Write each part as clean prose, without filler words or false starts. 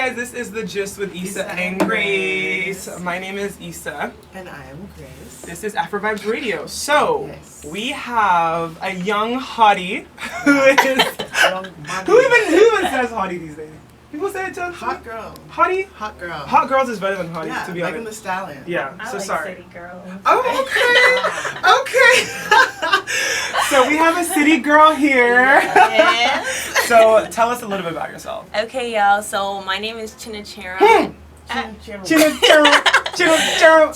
guys, this is The Gist with Issa and Grace. My name is Issa. And I am Grace. This is Afro Vibes Radio. So, we have a young hottie who is... who even says hottie these days? People say it to hot girl. Hottie? Hot girl. Hot girls is better than hottie, yeah, to be Megan honest. The Stallion. Yeah, I so like sorry. City girl. Oh, okay. Okay. So we have a city girl here. Yes. So tell us a little bit about yourself. Okay, y'all. So my name is Chinarality. Chinachero. Chinachero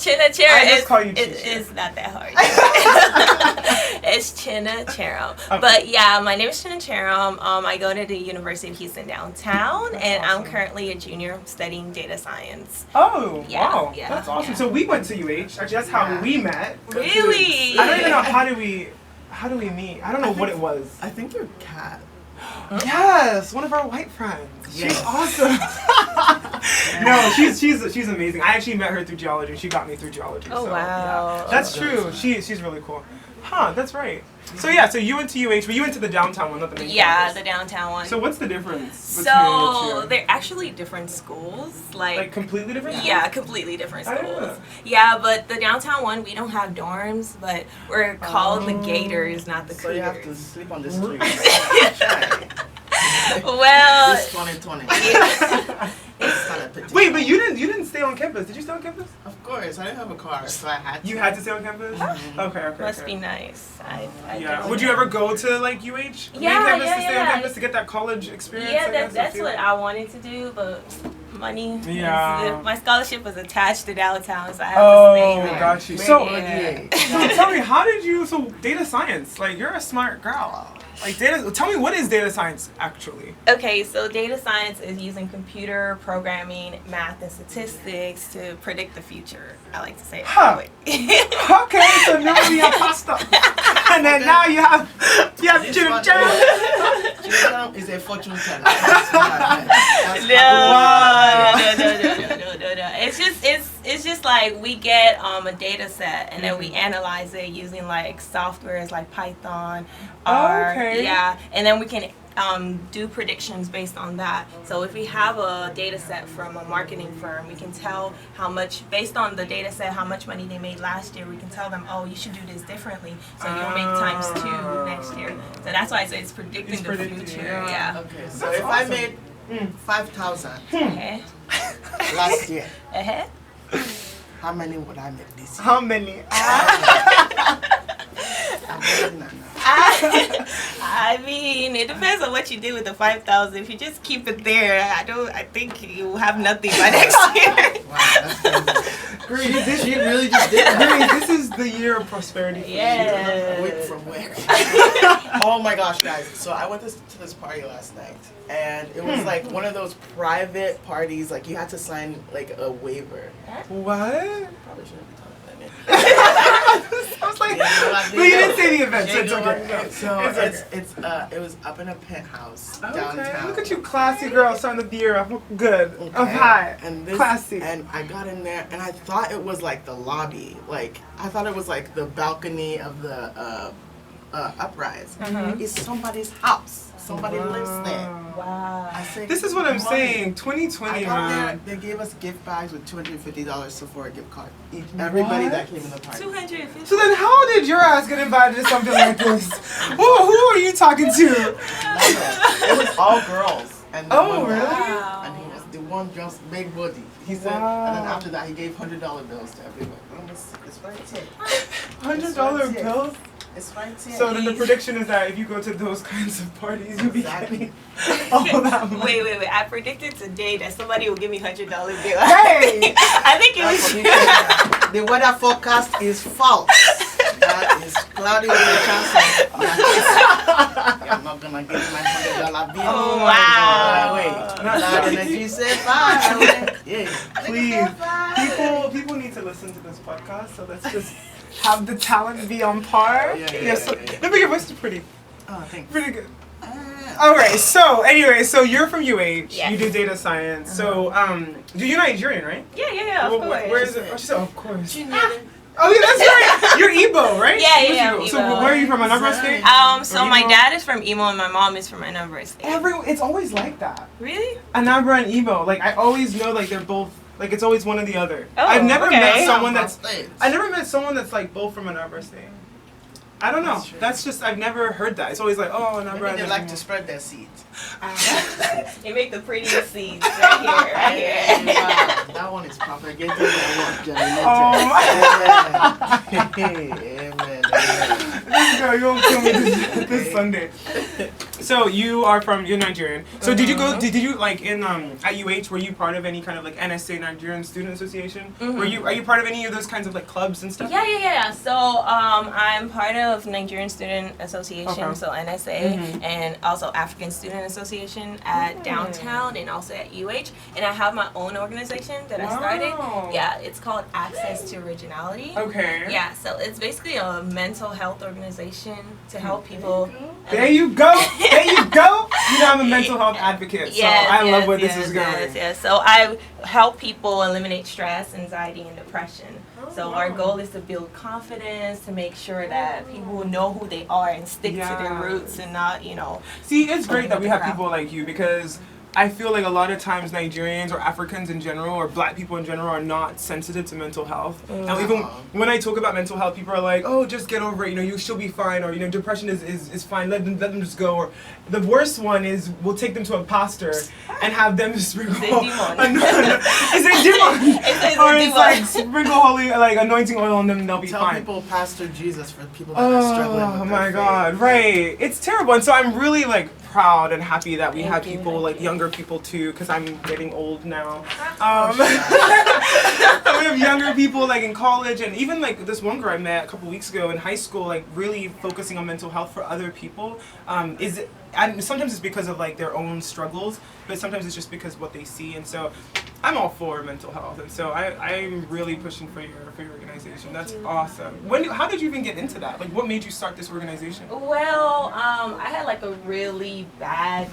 is not that hard. It's Chinachero. Okay. But yeah, my name is Chinachero. I go to the University of Houston downtown, and I'm currently a junior studying data science. Oh, yeah, wow. Yeah, that's awesome. Yeah. So we went to UH. Actually, that's how we met. Really? I don't even know how do we meet? I don't know what it was. I think you're Kat. Yes, one of our white friends. She's awesome. No, she's amazing. I actually met her through geology. She got me through geology. Oh, so, wow. Yeah. That's true. She's really cool. Huh, that's right. So yeah, so you went to UH, but you went to the downtown one, not the main campus. The downtown one. So what's the difference? So they're actually different schools. Like completely different schools? Yeah, completely different schools. Yeah, but the downtown one, we don't have dorms, but we're called the Gators, not the Cougars. So you have to sleep on the street. Well, it's 2020. Yeah. Wait, but you didn't stay on campus. Did you stay on campus? Of course, I didn't have a car, so I had to. You had to stay on campus? Mm-hmm. Okay. Must be nice. Yeah. Would you ever go to like UH? Main campus to stay on campus to get that college experience? Yeah, that's what I wanted to do, but money. Yeah. My scholarship was attached to downtown, so I had to stay there. Oh, got you. So tell me, how did you? So data science, like you're a smart girl. Like tell me, what is data science actually? Okay, so data science is using computer programming, math, and statistics to predict the future. I like to say it that way. Okay, so now we have pasta, and then now you have chimichurri. Chimichurri is a fortune teller. No. It's just like we get a data set and then we analyze it using like softwares like Python. Yeah, and then we can do predictions based on that. So if we have a data set from a marketing firm, we can tell how much, based on the data set, how much money they made last year. We can tell them, oh, you should do this differently, so you'll make ×2 next year. So that's why I say it's predicting the future. Yeah. Okay, so if I made 5,000 last year, how many would I make this year? How many? I mean, it depends on what you do with the 5,000. If you just keep it there, I think you will have nothing by next year. Wow, that's crazy. She really just did that. This is the year of prosperity for Yeah. Wait, from where? Oh my gosh, guys. So I went to this party last night, and it was like one of those private parties, like you had to sign like a waiver. What? Probably shouldn't be talking about that. I was like, but you didn't say the event, so it's okay. So it was up in a penthouse downtown. Look at you, classy girl, starting the year off good. Okay. Of high. And classy. And I got in there, and I thought it was like the lobby. Like, I thought it was like the balcony of the uprise. It's somebody's house. Somebody lives there. Wow. I said, this is what I'm saying. 2020, I got man. there, they gave us gift bags with $250 Sephora gift card. Everybody that came in the party. 250. So then how did your ass get invited to something like this? Who are you talking to? It was all girls. And really? Wow. And he was the one just big body. He said, and then after that, he gave $100 bills to everyone. It's right here. $100 bills? It's right here. So then the prediction is that if you go to those kinds of parties, you'll be getting all that money. Wait. I predicted today that somebody will give me $100 bill. Hey! I think it was... The weather forecast is false. That is cloudy with a chance of... I'm not going to give you my $100 bill. Oh, wow. Wait. Not energy say bye. Please. People need to listen to this podcast, so let's just have the talent be on par. Yeah. Let me your voice is pretty. Oh, thanks. Pretty good. Alright, so anyway, so you're from UH. Yes. You do data science. So, you're Nigerian, right? Yeah, of course. Where is it? Oh, she said, of course. Oh yeah, that's right. You're Igbo, right? Yeah. So where are you from? Anambra State? So my dad is from Imo and my mom is from Anambra State. It's always like that. Really? Anambra and Igbo. Like I always know like they're both like it's always one or the other. Oh, I've never met someone that's like both from Anambra State. I don't know. That's just I've never heard that. It's always like Anambra. Maybe they like to spread their seeds. They make the prettiest seeds right here. That one is propagating that one. Amen. This girl, you won't kill me this Sunday. So you're Nigerian. So did you like in at UH were you part of any kind of like NSA Nigerian Student Association? Are you part of any of those kinds of like clubs and stuff? Yeah. So I'm part of Nigerian Student Association, so NSA, and also African Student Association at downtown and also at UH. And I have my own organization that I started. Yeah, it's called Access to Originality. Okay. Yeah, so it's basically a mental health organization to help people. There you go. There you go. You know I'm a mental health advocate, so I love where this is going. Yes. So I help people eliminate stress, anxiety, and depression. So our goal is to build confidence, to make sure that people know who they are and stick to their roots and not, See, it's great that we have people like you because I feel like a lot of times Nigerians or Africans in general or black people in general are not sensitive to mental health. And even when I talk about mental health, people are like, oh, just get over it, she'll be fine, or depression is fine, let them just go. Or the worst one is we'll take them to a pastor and have them sprinkle It's like sprinkle holy like anointing oil on them and they'll be fine. Tell people Pastor Jesus for people that are struggling with Oh my God, right. It's terrible. And so I'm really like proud and happy that we have people like younger people too, because I'm getting old now. We have younger people like in college, and even like this one girl I met a couple weeks ago in high school, like really focusing on mental health for other people. And sometimes it's because of like their own struggles, but sometimes it's just because of what they see. And so I'm all for mental health, and so I'm really pushing for your organization. That's awesome. How did you even get into that? Like, what made you start this organization? Well, I had like a really bad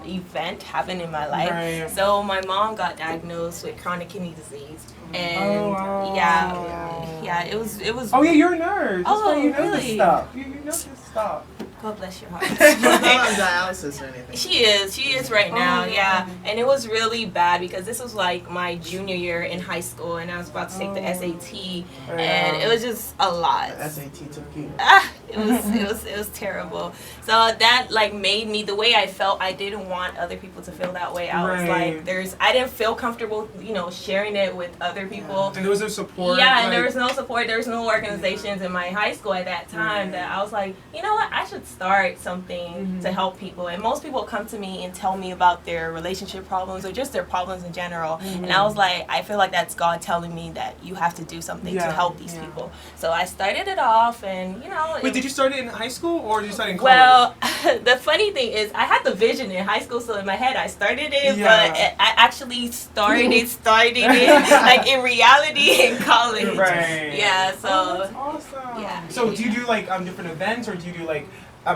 event happen in my life. Right. So my mom got diagnosed with chronic kidney disease, and it was. Oh yeah, you're a nurse. That's why you know really? this stuff. You know this stuff. God bless your heart. She's not on dialysis or anything. She is right now, and it was really bad because this was like my junior year in high school, and I was about to take the SAT, and it was just a lot. The SAT took you. It was terrible. So that like made me the way I felt. I didn't want other people to feel that way. I was like, I didn't feel comfortable, sharing it with other people. And there was no support. Yeah, and there was no support. There was no organizations in my high school at that time that I was like, you know what, I should start something to help people. And most people come to me and tell me about their relationship problems or just their problems in general. And I was like, I feel like that's God telling me that you have to do something to help these people. So I started it off, and Wait, did you start it in high school or did you start in college? Well, the funny thing is, I had the vision in high school, so in my head I started it, but I actually started it like in reality in college. Right. Yeah. So. That's awesome. Yeah. So do you do like different events, or do you do like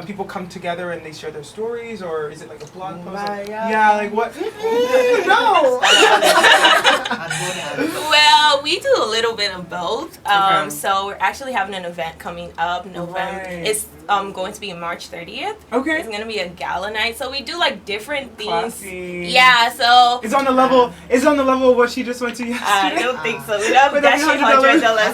people come together and they share their stories, or is it like a blog post? Like what? No. Well, we do a little bit of both. So we're actually having an event coming up November. Right. It's going to be March 30th. Okay. It's gonna be a gala night. So we do like different things. Classy. Yeah. So it's on the level. It's on the level of what she just went to yesterday. I don't think so. We don't dash $100.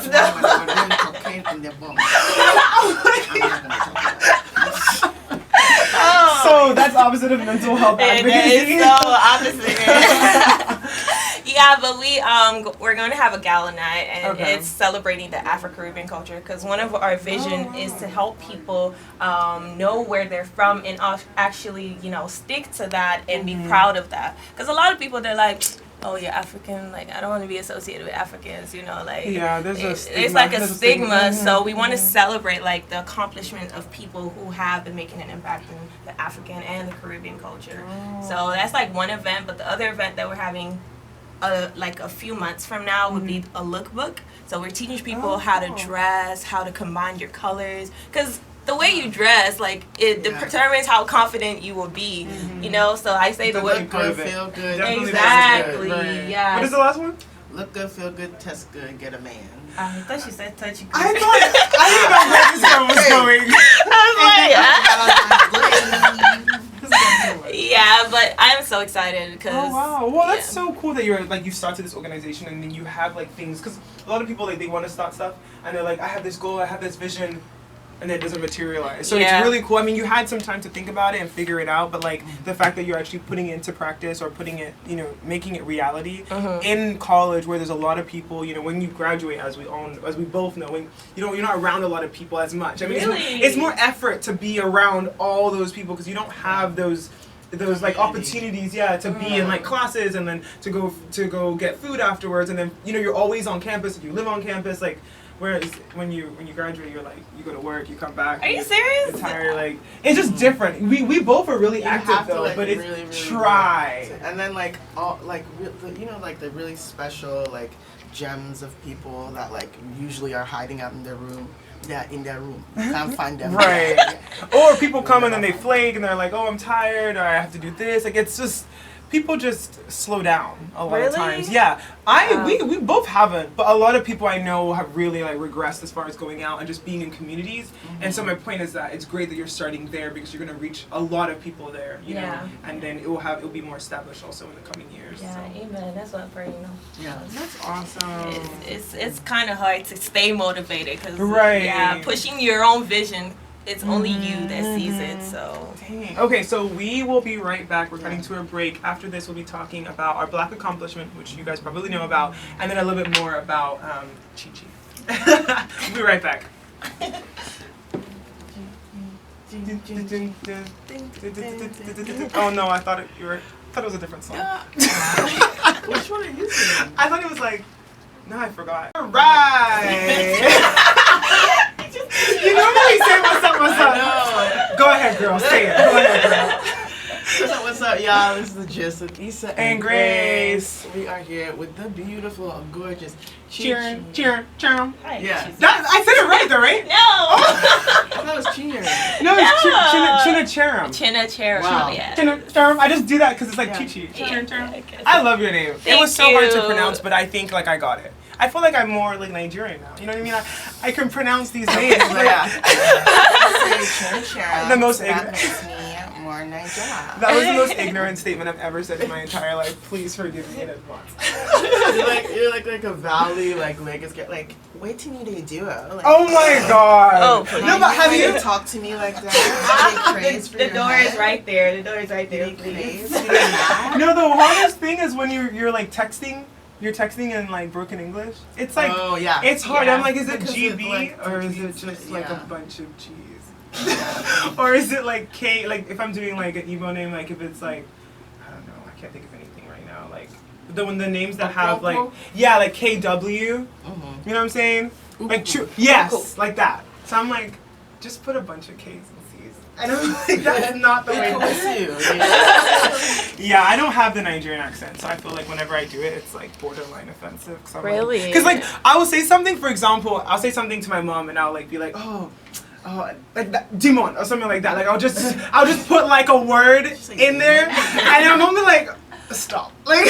So that's opposite of mental health advocacy. It's so opposite. Yeah, but we're going to have a gala night, and it's celebrating the Afro-Caribbean culture, because one of our vision is to help people know where they're from and actually, stick to that and be proud of that. Because a lot of people, they're like, oh, you're African, like, I don't want to be associated with Africans, like. Yeah, there's a stigma. It's like a stigma, so we want to celebrate, like, the accomplishment of people who have been making an impact in the African and the Caribbean culture. So that's, like, one event, but the other event that we're having like a few months from now would be a lookbook. So we're teaching people how to dress, how to combine your colors, because the way you dress, like, it determines how confident you will be. So I say the word good, feel good. Exactly. Yeah. What is the last one? look good, feel good, test good, get a man. I thought she said touchy. I didn't know where this girl was going. Yeah, but I'm so excited because. Oh wow! Well, that's so cool that you're like you started this organization and then you have like things because a lot of people like they want to start stuff and they're like I have this goal, I have this vision, and it doesn't materialize. So it's really cool. I mean, you had some time to think about it and figure it out, but like the fact that you're actually putting it into practice or putting it, you know, making it reality in college where there's a lot of people, you know, when you graduate, as we both know, when you're not around a lot of people as much. I mean, it's more effort to be around all those people because you don't have those like opportunities, to be in like classes and then to go get food afterwards, and then you know you're always on campus if you live on campus, like. Whereas when you graduate, you're like you go to work, you come back. Are you serious? You're tired, like it's just different. We both are really active though, like, but it's really try. And then like all like you know like the really special like gems of people that like usually are hiding out in their room. Yeah, in their room. You can't find them. Right. Or people come and then they flake and they're like, oh, I'm tired, or I have to do this. Like it's just. People just slow down a lot of times. Yeah, we both haven't, but a lot of people I know have really like regressed as far as going out and just being in communities. And so my point is that it's great that you're starting there because you're gonna reach a lot of people there, you know, and then it'll be more established also in the coming years. Yeah, so. amen. That's what I'm praying. You know. Yeah, that's awesome. It's kind of hard to stay motivated because pushing your own vision. It's only you that sees it, so. Dang. Okay, so we will be right back. We're cutting to a break. After this, we'll be talking about our Black accomplishment, which you guys probably know about, and then a little bit more about Chi-Chi. We'll be right back. Oh no, I thought it was a different song. Which one are you singing? I thought it was like, no, I forgot. All right. You normally say what's up, what's up. No. Go ahead, girl. Say it. Go ahead, girl. What's up, y'all? This is the gist with Issa and Grace. We are here with the beautiful, gorgeous Cheer. Yeah. I said it right though, right? No. I thought it was Cheer. No, it's Chinacharam. Chinacharam. Wow. Yeah. Chinacharam. I just do that because it's like Chi-Chi. Yeah. I love your name. Thank it was so hard to you. pronounce, but I think like I got it. I feel like I'm more like Nigerian now. You know what I mean? I can pronounce these names. The most ignorant. More Nigeria. That was the most ignorant statement I've ever said in my entire life. Please forgive me in advance. You're like a valley like Vegas get like wait till you do it. Like, oh my god. Oh, please. No, but have you talk to me like that? The door is right there. The door is right there. Please. No, the hardest thing is when you're like texting. You're texting in like broken English. It's like it's hard. Yeah. I'm like, is it Because GB like, or is it just like a bunch of cheese? Or is it like K? Like if I'm doing like an Igbo name, like if it's like I don't know, I can't think of anything right now. Like the names that have like like KW. You know what I'm saying? Like yes, like that. So I'm like, just put a bunch of K's and C's. And I'm like, that's not the way to do. Yeah, I don't have the Nigerian accent, so I feel like whenever I do it, it's like borderline offensive. Really? Because like I will say something, for example, I'll say something to my mom, and I'll like be like, oh, like that, Dimon or something like that. Like I'll just put like a word in there, and I'm only like, stop. Like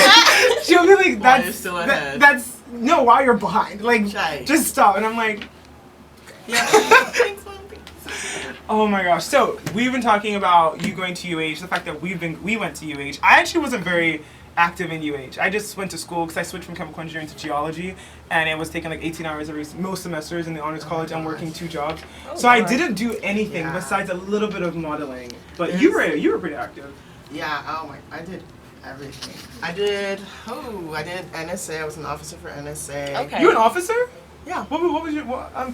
she'll be like, While you're still ahead. that's no, while you're behind. Like just stop, and I'm like, yeah. Oh my gosh! So we've been talking about you going to UH, the fact that we went to UH. I actually wasn't very active in UH. I just went to school because I switched from chemical engineering to geology, and it was taking like 18 hours most semesters in the honors college. I'm working 2 jobs, so I didn't do anything besides a little bit of modeling. But you were pretty active. Yeah. Oh my! I did everything. I did NSA. I was an officer for NSA. Okay. You were an officer? Yeah. What was your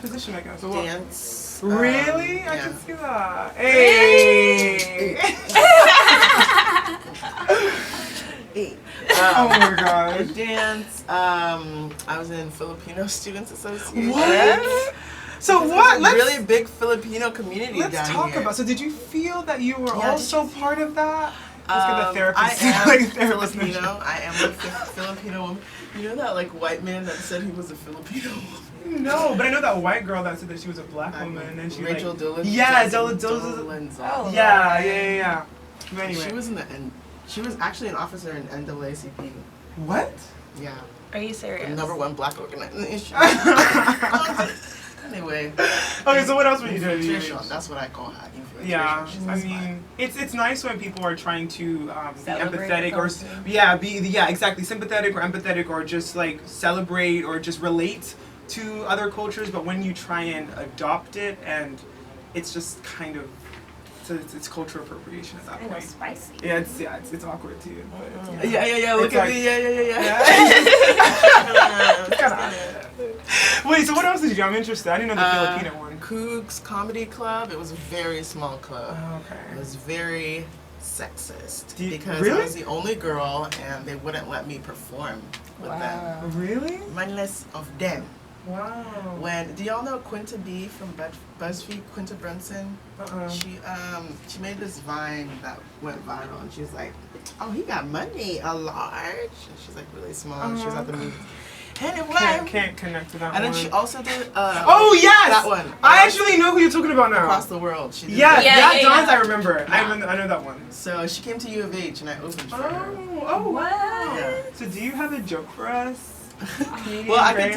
position, I guess? Dance. Really? I can see that. Hey! Oh my god. Dance. I was in Filipino Students Association. What? So what? There's a really big Filipino community down here. Let's talk about. So did you feel that you were also part of that? Let's get the therapist. I am Filipino. I am a Filipino woman. You know that like white man that said he was a Filipino woman? No, but I know that white girl that said that she was a black woman and she Rachel like, Dillon. Yeah, Dillon. Oh, yeah. But anyway. She was actually an officer in NAACP. What? Yeah. Are you serious? The #1 black organization. Anyway. Okay, so what else were you doing? Infiltration, that's what I call her. Infiltration. Yeah, She's I my mean, it's nice when people are trying to be Celebrate empathetic or exactly sympathetic or empathetic or just like celebrate or just relate to other cultures. But when you try and adopt it, and it's just kind of it's cultural appropriation at that Kind of point. spicy. Yeah, it's awkward too. But Yeah. Look at me. Yeah. It's kinda Wait, so what else did you do? I'm interested. I didn't know the Filipino one. Cougs Comedy Club. It was a very small club. Oh, okay. It was very sexist because really? I was the only girl and they wouldn't let me perform with them. Really? Mindless of them. Wow. Do y'all know Quinta B from BuzzFeed? Quinta Brunson. She made this Vine that went viral, and she was like, "Oh, he got money, a large." And she's like really small. And she was at the movies. Anyway, Can't connect to that one. and then she also did. Oh yes, that one. I actually know who you're talking about now. Across the World. She did Yes, that. that John's. yeah. I remember. Yeah. I know that one. So she came to U of H, and I opened for her. Oh wow. Yeah. So do you have a joke for us? Well, I can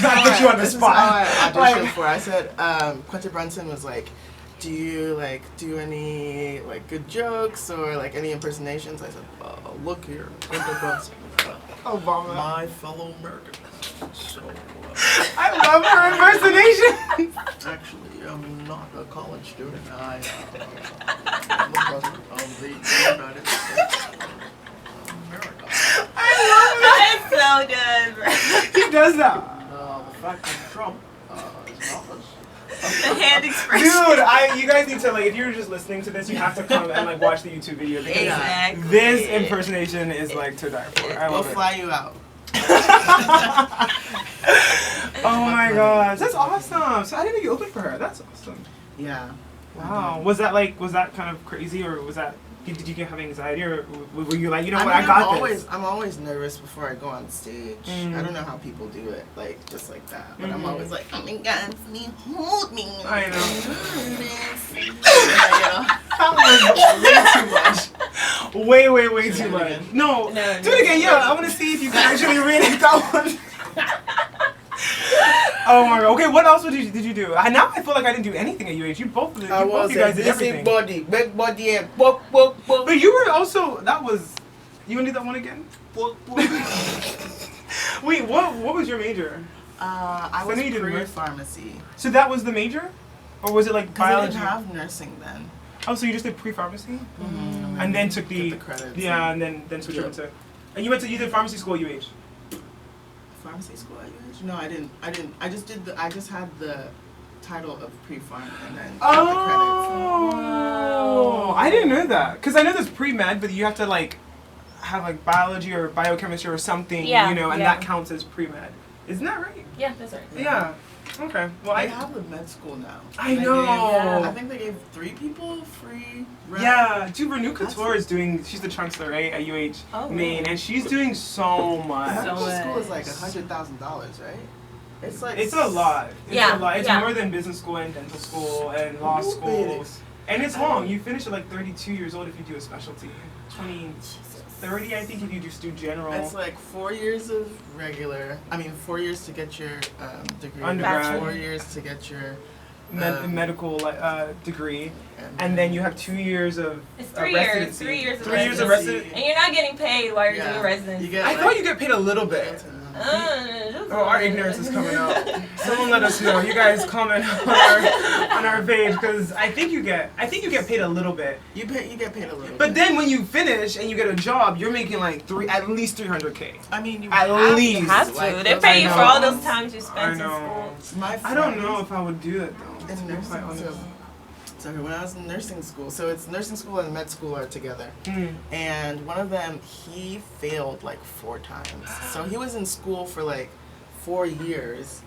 I put you on the this is spot. how I auditioned for. I said, Quinta Brunson was like, "Do you do any good jokes or any impersonations?" I said, "Look here, Quinta Brunson, Obama. my fellow American." So I love her impersonation. actually, I'm not a college student. I'm the president of the United States of America. That's so good, bro. He does that. The fact that Trump is in office. The hand expression. Dude, you guys need to if you're just listening to this, you have to come and watch the YouTube video because Exactly. this impersonation is to die for. I We'll love it. fly you out. Oh my gosh, that's awesome. So I didn't know you opened for her. That's awesome. Yeah. Wow. Was that kind of crazy, or was that? Did you have anxiety, or were you like, you know what, I got this? I'm always nervous before I go on stage. I don't know how people do it, just like that. But I'm always like, oh my God, please hold me. I know. Way too much. Way too much. again? No, No, do it again. Yeah, I want to see if you can actually read it. That one. Oh my god. Okay, what else did you do? Now I feel like I didn't do anything at UH. You both you guys did everything. body, big body, and But you were also you want to do that one again? Wait, what was your major? I was know you did pre-pharmacy. So that was the major? Or was it like Because I biology? didn't have nursing then. Oh, so you just did pre-pharmacy? Mm-hmm. And then took the credits. Yeah, and then switched over to. And you did pharmacy school at UH? Pharmacy school at UH? No, I didn't. I just had the title of pre-pharm and then got the credits. Oh, I didn't know that. Because I know there's pre-med, but you have to have biology or biochemistry or something, and that counts as pre-med. Isn't that right? Yeah, that's right. Yeah. Okay. Well, I have the med school now. I know. I think they gave 3 people free rent. Yeah, dude, Renew Couture is she's the chancellor, right, at UH Maine, and she's doing so much. Medical school is like $100,000, right? It's It's a lot. It's Yeah, a lot. It's yeah. more than business school and dental school and law school. And it's long. You finish at 32 years old if you do a specialty. 30, I think, if you just do general. It's 4 years of regular. 4 years to get your degree. Undergrad. 4 years to get your medical degree. And then you have 2 years of It's 3 years. residency. 3 years of 3 years of residency. residency. And you're not getting paid while you're doing residency. I thought you get paid a little bit. Oh, our ignorance is coming out. Someone let us know. You guys comment on our page because I think you get paid a little bit. You get paid a little. But then when you finish and you get a job, you're making at least $300K. You at least. You have to. They pay you for all those times you spent in school. I don't know if I would do it though. In nursing, so when I was in nursing school, so it's nursing school and med school are together, and one of them he failed 4 times. So he was in school for 4 years,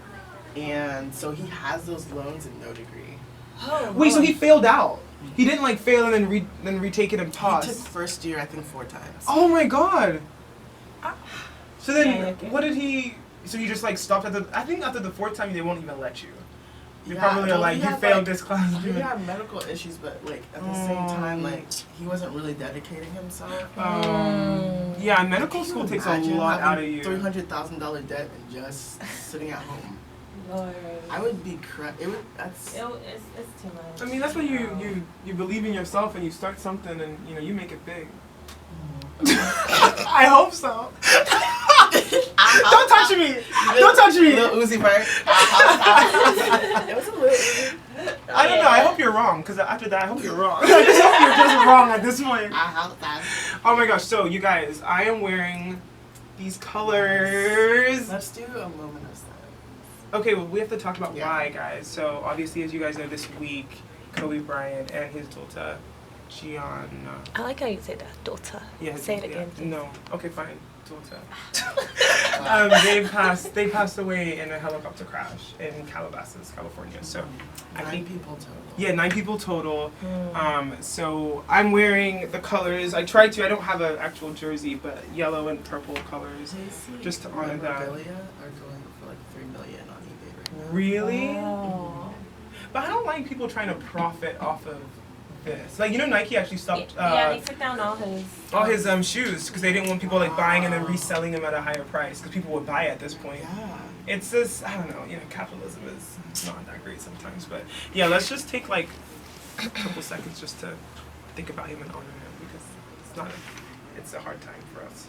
and so he has those loans and no degree. Oh, wait, so he failed out? He didn't fail and then retake it and pass? He took first year, I think, 4 times. Oh my god. So then, what did he? So you just stopped I think after the 4th time they won't even let you. You probably are like, you failed this class. He had medical issues, but like at the same time, like he wasn't really dedicating himself. Yeah, medical school takes a lot out of you. $300,000 debt and just sitting at home. Lord. I would be it's too much. I mean, that's when you believe in yourself and you start something and you make it big. I hope so. Don't touch me. Don't touch me. Lil Uzi Vert. It was a little Uzi. I don't know. I hope you're wrong, because after that, I hope you're wrong. I just hope you're just wrong at this point. Oh my gosh. So, you guys, I am wearing these colors. Let's do a moment of silence. Okay, well, we have to talk about why, guys. So, obviously, as you guys know, this week, Kobe Bryant and his daughter, Gianna. I like how you say that, daughter. Yeah, say it again. Yeah. No. Okay, fine. Daughter. They passed away in a helicopter crash in Calabasas, California. So, I think 9 people total. Yeah, 9 people total. So I'm wearing the colors. I tried to. I don't have an actual jersey, but yellow and purple colors, just to honor that. Memorabilia are going for like $3 million on eBay right now. Really? Oh. But I don't like people trying to profit off of this. Like, Nike actually stopped. They took down all his shoes because they didn't want people like buying and then reselling them at a higher price because people would buy at this point. Yeah. It's just, I don't know, capitalism is not that great sometimes. But yeah, let's just take like a couple seconds just to think about him and honor him because it's a hard time for us.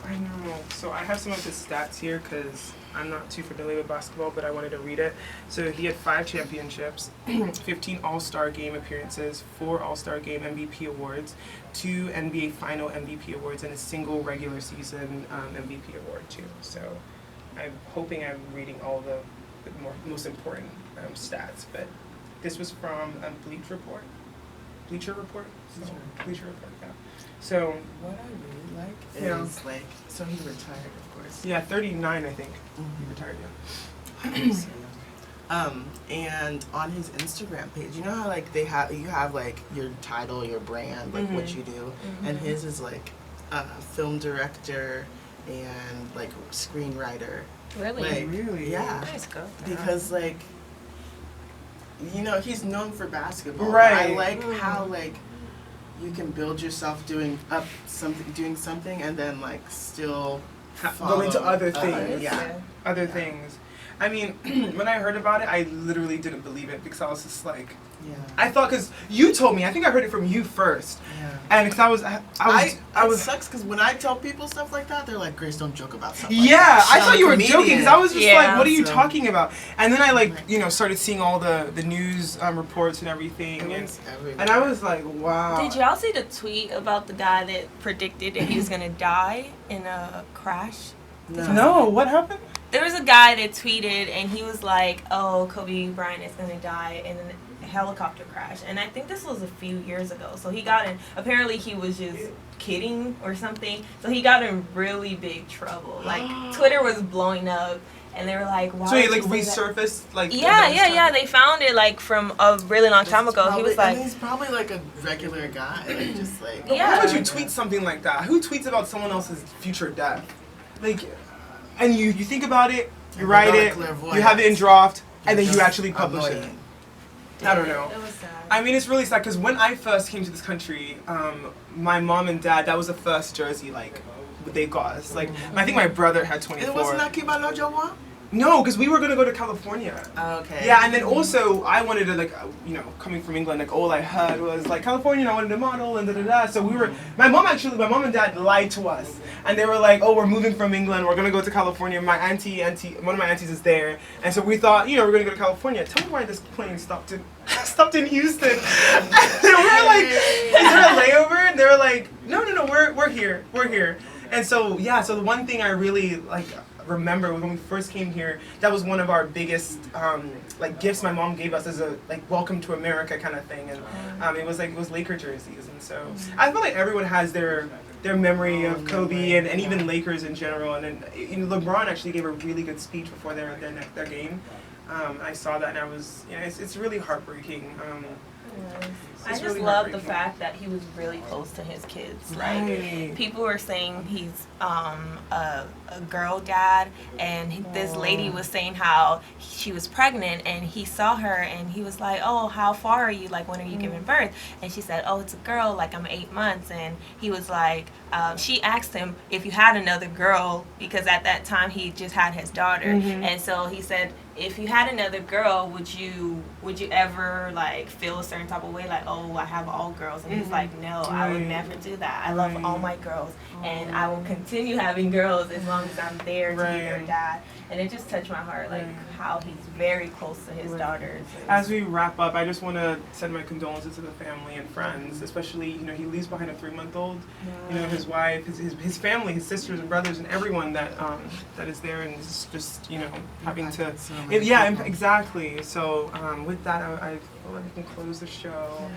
I know. So I have some of his stats here because I'm not too familiar with basketball, but I wanted to read it. So he had 5 championships, 15 All-Star Game appearances, 4 All-Star Game MVP awards, 2 NBA Final MVP awards, and a single regular season MVP award too. So I'm hoping I'm reading all the most important stats. But this was from Bleacher Report. Bleacher Report. Yeah. So what I really like is like, so he retired, of course. Yeah, 39, I think. He retired, yeah. And on his Instagram page, you know how like you have like your title, your brand, like what you do, and his is like film director and like screenwriter. Really? Like, really? Yeah. Nice girl. Because like, he's known for basketball. Right. I like how like you can build yourself doing something, and then like still go into other things. Other things. I mean, when I heard about it, I literally didn't believe it because I was just like, I thought, because you told me, I think I heard it from you first. Yeah. And because I was sucks because when I tell people stuff like that, they're like, Grace, don't joke about stuff. Yeah, I thought you were joking because I was just like, what are you so, talking about? And then I started seeing all the news reports and everything, and I was like, wow. Did y'all see the tweet about the guy that predicted that he was gonna die in a crash? No, what happened? There was a guy that tweeted and he was like, oh, Kobe Bryant is gonna die in a helicopter crash. And I think this was a few years ago. So he got in, apparently he was just kidding or something. So he got in really big trouble. Like Twitter was blowing up and they were like, why? So he like resurfaced like Yeah. They found it like from a really long time ago. Probably, he was like, and he's probably like a regular guy, like just like. Why would you tweet something like that? Who tweets about someone else's future death? Like, and you think about it, you write it, you have it in draft, and then you actually publish it. I don't know. It was sad. I mean, it's really sad because when I first came to this country, my mom and dad, that was the first jersey like they got us. Like, I think my brother had 24. It wasn't Akiba no Jawa? No, because we were gonna go to California. Okay. Yeah, and then also I wanted to coming from England, like all I heard was like California, and I wanted to model and da. So we were. My mom and dad lied to us, and they were like, oh, we're moving from England, we're gonna go to California. My one of my aunties is there, and so we thought, we're gonna go to California. Tell me why this plane stopped in Houston. And we were like, is there a layover? And they were like, no, we're here. And so so the one thing I really remember when we first came here, that was one of our biggest gifts my mom gave us as a welcome to America kind of thing, and it was Laker jerseys, and so I feel like everyone has their memory of Kobe and even Lakers in general, and then LeBron actually gave a really good speech before their game. I saw that and I was, it's really heartbreaking. I just really love the heartbreaking. fact that he was really close to his kids. Right. Like, people were saying he's a girl dad, and this lady was saying how she was pregnant, and he saw her, and he was like, "Oh, how far are you? Like, when are you giving birth?" And she said, "Oh, it's a girl. Like, I'm 8 months." And he was like, she asked him if you had another girl, because at that time he just had his daughter, and so he said, if you had another girl, would you ever like feel a certain type of way, like, oh, I have all girls? And he's like, no, I would never do that. I love all my girls, and I will continue having girls as long as I'm there to be their dad. And it just touched my heart, like how he's very close to his daughters. As we wrap up, I just want to send my condolences to the family and friends, especially, he leaves behind a 3-month-old, his wife, his family, his sisters and brothers, and everyone that is there, and is just, having to, exactly. So with that, I feel like we can close the show.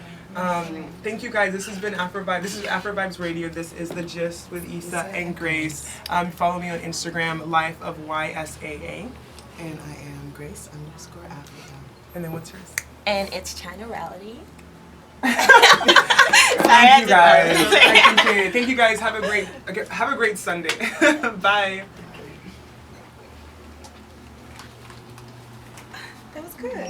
Thank you guys. This has been Afro-Vibe. This is Afro-Vibes Radio. This is The Gist with Issa and Grace. Follow me on Instagram, Life of YSAA. And I am Grace_Africa. And then what's yours? And it's Chinarality. Thank you guys. I appreciate it. Thank you guys. Have a great Sunday. Bye. That was good.